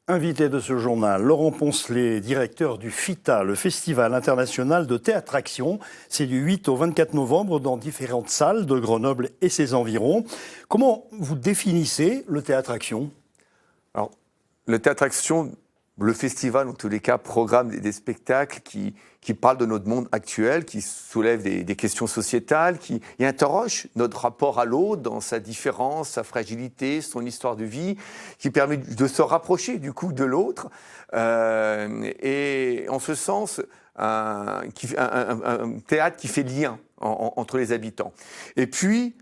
Invité de ce journal, Laurent Poncelet, directeur du FITA, le Festival international de théâtre-action. C'est du 8 au 24 novembre dans différentes salles de Grenoble et ses environs. Comment vous définissez le théâtre-action ? Alors, le théâtre-action, le festival, en tous les cas, programme des spectacles qui parlent de notre monde actuel, qui soulèvent des questions sociétales, qui interrogent notre rapport à l'autre dans sa différence, sa fragilité, son histoire de vie, qui permet de se rapprocher du coup de l'autre. Et en ce sens, un théâtre qui fait lien entre les habitants. Et puis,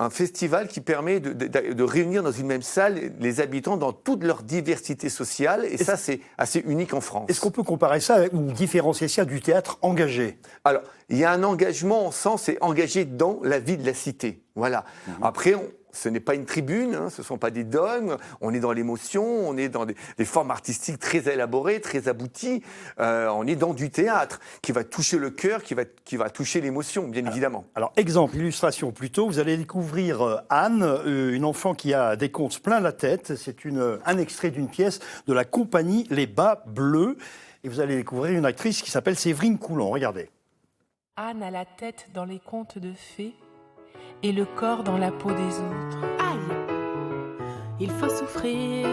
un festival qui permet de réunir dans une même salle les habitants dans toute leur diversité sociale. Et ça, c'est assez unique en France. Est-ce qu'on peut comparer ça ou différencier ça du théâtre engagé ? Alors, il y a un engagement en sens, c'est engagé dans la vie de la cité. Voilà. Après, ce n'est pas une tribune, ce ne sont pas des dogmes, on est dans l'émotion, on est dans des formes artistiques très élaborées, très abouties, on est dans du théâtre qui va toucher le cœur, qui va toucher l'émotion, bien évidemment. Alors, exemple, illustration plutôt, vous allez découvrir Anne, une enfant qui a des contes plein la tête. C'est un extrait d'une pièce de la compagnie Les Bas Bleus. Et vous allez découvrir une actrice qui s'appelle Séverine Coulon. Regardez. Anne a la tête dans les contes de fées et le corps dans la peau des autres. Aïe! Il faut souffrir,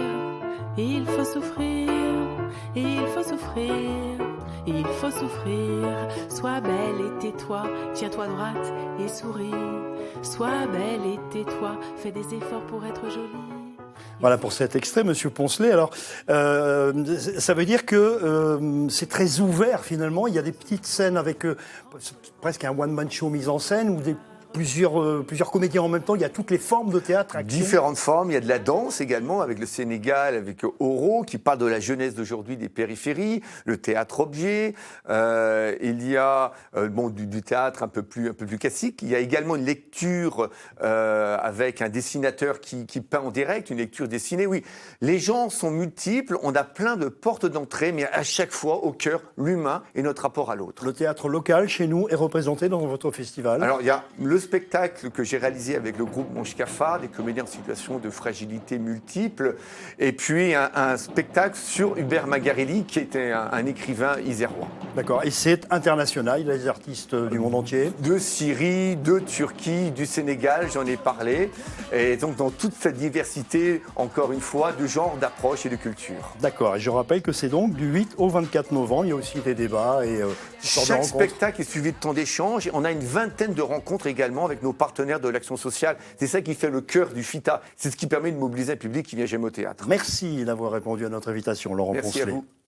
il faut souffrir, il faut souffrir, il faut souffrir. Sois belle et tais-toi, tiens-toi droite et souris. Sois belle et tais-toi, fais des efforts pour être jolie. Voilà pour cet extrait, Monsieur Poncelet. Alors, ça veut dire que c'est très ouvert finalement. Il y a des petites scènes avec presque un one-man show mis en scène ou plusieurs comédiens en même temps. Il y a toutes les formes de théâtre. Action. Différentes formes. Il y a de la danse également avec le Sénégal, avec Oro, qui parle de la jeunesse d'aujourd'hui des périphéries, le théâtre-objet. Il y a du théâtre un peu plus classique. Il y a également une lecture avec un dessinateur qui peint en direct, une lecture dessinée. Oui, les gens sont multiples. On a plein de portes d'entrée, mais à chaque fois, au cœur, l'humain et notre rapport à l'autre. Le théâtre local, chez nous, est représenté dans votre festival. Alors, il y a le spectacle que j'ai réalisé avec le groupe Mon Scapha, des comédiens en situation de fragilité multiple, et puis un spectacle sur Hubert Magarelli, qui était un écrivain isérois. D'accord, et c'est international, il y a des artistes du monde entier. De Syrie, de Turquie, du Sénégal, j'en ai parlé, et donc dans toute cette diversité, encore une fois, de genre, d'approche et de culture. D'accord, et je rappelle que c'est donc du 8 au 24 novembre, il y a aussi des débats et chaque spectacle est suivi de temps d'échange, et on a une vingtaine de rencontres également avec nos partenaires de l'action sociale. C'est ça qui fait le cœur du FITA. C'est ce qui permet de mobiliser un public qui vient jamais au théâtre. Merci d'avoir répondu à notre invitation, Laurent Poncelet. Merci à vous.